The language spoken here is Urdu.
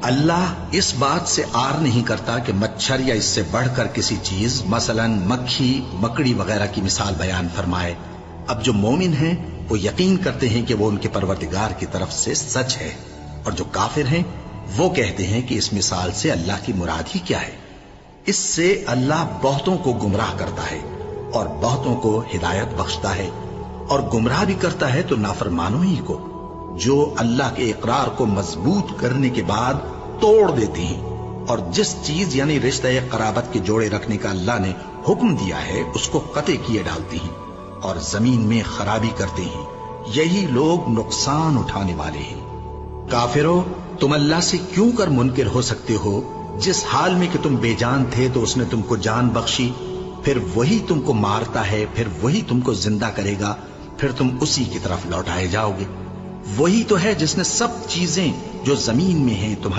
اللہ اس بات سے آر نہیں کرتا کہ مچھر یا اس سے بڑھ کر کسی چیز مثلاً مکھی مکڑی وغیرہ کی مثال بیان فرمائے۔ اب جو مومن ہیں وہ یقین کرتے ہیں کہ وہ ان کے پروردگار کی طرف سے سچ ہے، اور جو کافر ہیں وہ کہتے ہیں کہ اس مثال سے اللہ کی مراد ہی کیا ہے۔ اس سے اللہ بہتوں کو گمراہ کرتا ہے اور بہتوں کو ہدایت بخشتا ہے، اور گمراہ بھی کرتا ہے تو نافرمانوں ہی کو، جو اللہ کے اقرار کو مضبوط کرنے کے بعد توڑ دیتے ہیں، اور جس چیز یعنی رشتہ قرابت کے جوڑے رکھنے کا اللہ نے حکم دیا ہے اس کو قطع کیے ڈالتے ہیں اور زمین میں خرابی کرتے ہیں۔ یہی لوگ نقصان اٹھانے والے ہیں۔ کافرو، تم اللہ سے کیوں کر منکر ہو سکتے ہو؟ جس حال میں کہ تم بے جان تھے تو اس نے تم کو جان بخشی، پھر وہی تم کو مارتا ہے، پھر وہی تم کو زندہ کرے گا، پھر تم اسی کی طرف لوٹائے جاؤ گے۔ وہی تو ہے جس نے سب چیزیں جو زمین میں ہیں تمہارے